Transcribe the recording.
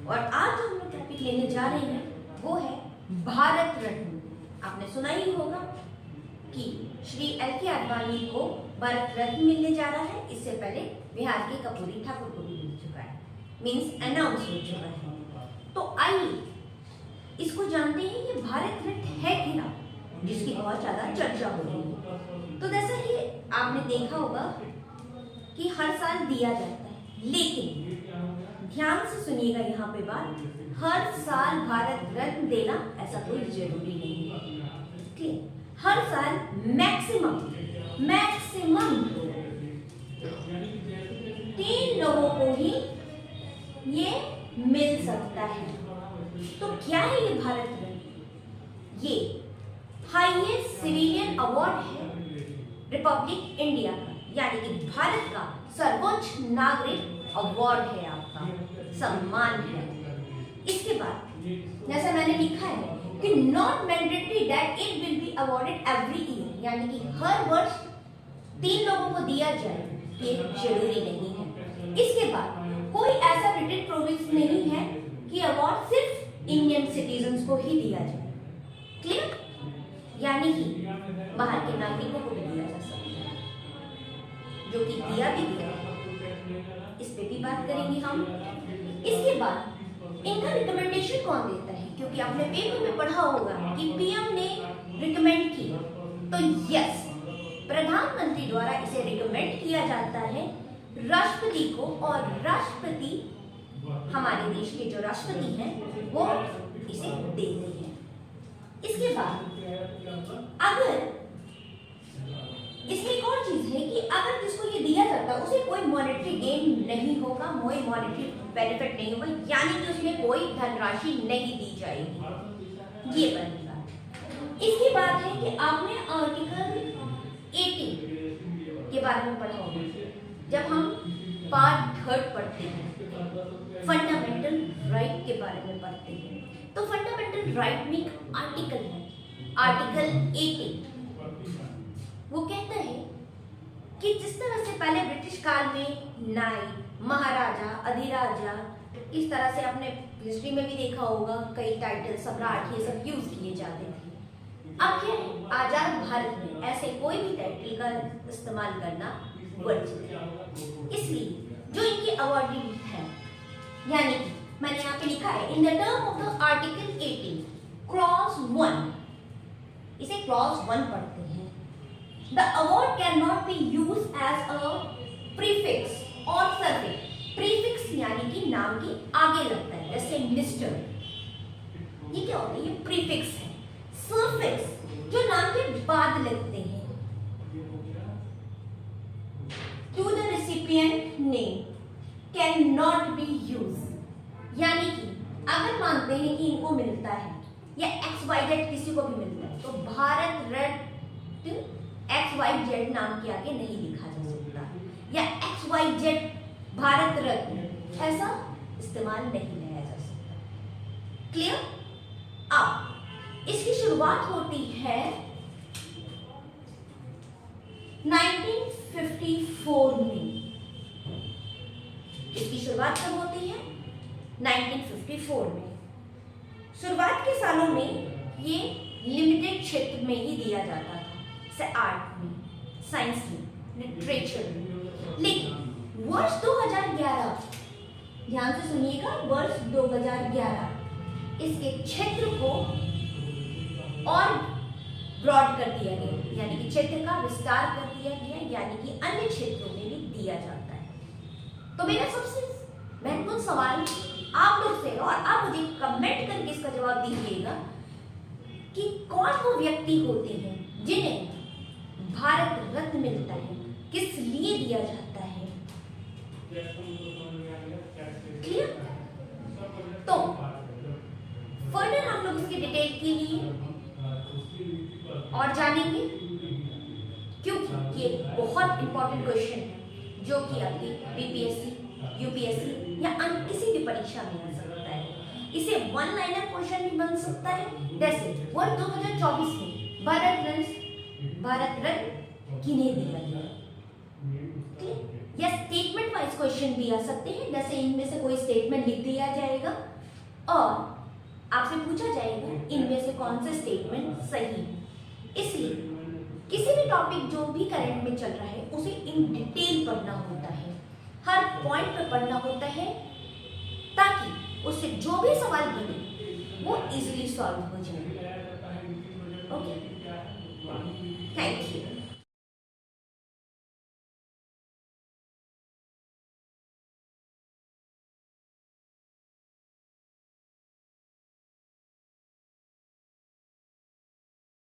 और आज जो हम लोग टॉपिक लेने जा रहे हैं वो है भारत रत्न। आपने सुना ही होगा कि श्री एल.के. आडवाणी को भारत रत्न मिलने जा रहा है। इससे पहले बिहार के कर्पूरी ठाकुर को भी मिल चुका है, मीन्स अनाउंस हो चुका है। तो आइए इसको जानते हैं ये भारत रत्न है क्या, जिसकी बहुत ज्यादा चर्चा हो रही है। तो जैसा कि आपने देखा होगा कि हर साल दिया जाता है, लेकिन ध्यान से सुनिएगा यहाँ पे बात, हर साल भारत रत्न देना ऐसा कोई जरूरी नहीं है। ठीक, हर साल मैक्सिमम 3 लोगों को ही ये मिल सकता है। तो क्या है ये भारत रत्न? ये हाईएस्ट सिविलियन अवार्ड है रिपब्लिक इंडिया का, यानी कि भारत का सर्वोच्च नागरिक अवार्ड है, आपका सम्मान है। इसके बाद जैसा मैंने लिखा है कि not mandatory that it will be awarded every year, यानी कि हर वर्ष 3 लोगों को दिया जाए, ये जरूरी नहीं है। इसके बाद कोई ऐसा रिटेन प्रोविजन नहीं है कि अवार्ड सिर्फ इंडियन सिटीजन्स को ही दिया जाए। क्लियर? यानी कि बाहर के नागरिकों को भी दिया जा सकता है, जो कि दिया भी गया है। इस पे भी बात करेंगे हम। इसके बाद इनका रिकमेंडेशन कौन देता है, क्योंकि आपने पेपर में पढ़ा होगा कि पीएम ने रिकमेंड की, तो यस, प्रधानमंत्री द्वारा इसे रिकमेंड किया जाता है राष्ट्रपति को, और राष्ट्रपति हमारे देश के जो राष्ट्रपति हैं वो इसे देते हैं। इसके बाद अगर इसमें एक और चीज है कि अगर जिसको ये दिया जाता है उसे कोई मॉनेटरी गेन नहीं होगा, कोई मॉनेटरी बेनिफिट नहीं होगा, यानी कि उसमें कोई धनराशि नहीं दी जाएगी। ये पहली बात। इसकी बात है कि आपने आर्टिकल 18 के बारे में पढ़ा होगा जब हम पार्ट 3 पढ़ते हैं, फंडामेंटल राइट के बारे में पढ़ते हैं। तो फंडामेंटल राइट में एक आर्टिकल है, आर्टिकल 18। वो कहता है कि जिस तरह से पहले ब्रिटिश काल में नायक, महाराजा, अधिराजा, इस तरह से आपने हिस्ट्री में भी देखा होगा कई टाइटल, सम्राट, ये सब यूज किए जाते थे। अब क्या है, आजाद भारत में ऐसे कोई भी टाइटल का इस्तेमाल करना वर्जित है। इसलिए जो इनकी अवार्डी है, यानी कि मैंने यहाँ पे लिखा है in the term of the article 18 clause 1, इसे क्लॉज 1 पढ़ते हैं। The award cannot be used as a prefix or suffix. Prefix यानी कि नाम के आगे लगता है, जैसे मिस्टर, ये क्या होता है, ये प्रीफिक्स है। Suffix जो नाम के बाद लगते हैं, to the recipient name cannot be used, यानी कि अगर मानते हैं कि इनको मिलता है या XYZ किसी को भी मिलता है, तो भारत रत्न XYZ नाम के आगे नहीं लिखा जा सकता, या XYZ भारत रत्न ऐसा इस्तेमाल नहीं लिया जा सकता। क्लियर? अब इसकी शुरुआत होती है 1954 में। इसकी शुरुआत कब होती है? 1954 में। शुरुआत के सालों में ये लिमिटेड क्षेत्र में ही दिया जाता था, से आर्ट में, साइंस में, लिटरेचर में। लेकिन वर्ष 2011, ध्यान से सुनिएगा, वर्ष 2011 इसके क्षेत्र को और ब्रॉड कर दिया गया, यानी कि क्षेत्र का विस्तार कर दिया गया, यानी कि अन्य क्षेत्रों में भी दिया जाता है। तो मेरा सबसे महत्वपूर्ण सवाल आप लोग से, और आप मुझे कमेंट करके इसका जवाब दीजिएगा कि कौन वो व्यक्ति होते हैं जिन्हें भारत रत्न मिलता है, किस लिए दिया जाता है। क्लियर? तो फर्दर हम लोग इसकी डिटेल के लिए और जानेंगे, क्योंकि ये बहुत इंपॉर्टेंट क्वेश्चन है जो कि आपकी बीपीएससी, यूपीएससी या अन्य किसी भी परीक्षा में आ सकता है। इसे 1 लाइनर क्वेश्चन भी बन सकता है, जैसे वर्ष 2024 में भारत रत्न किन्हें दिया गया, या स्टेटमेंट वाइज क्वेश्चन भी आ सकते हैं, जैसे इनमें से कोई स्टेटमेंट लिख दिया जाएगा और आपसे पूछा जाएगा इनमें से कौन सा स्टेटमेंट सही है। इसलिए किसी भी टॉपिक जो भी करंट में चल रहा है उसे इन डिटेल पढ़ना होता है, हर पॉइंट पे पढ़ना होता है, ताकि उससे जो भी सवाल बने वो इजीली सॉल्व हो जाए। Okay, thank you.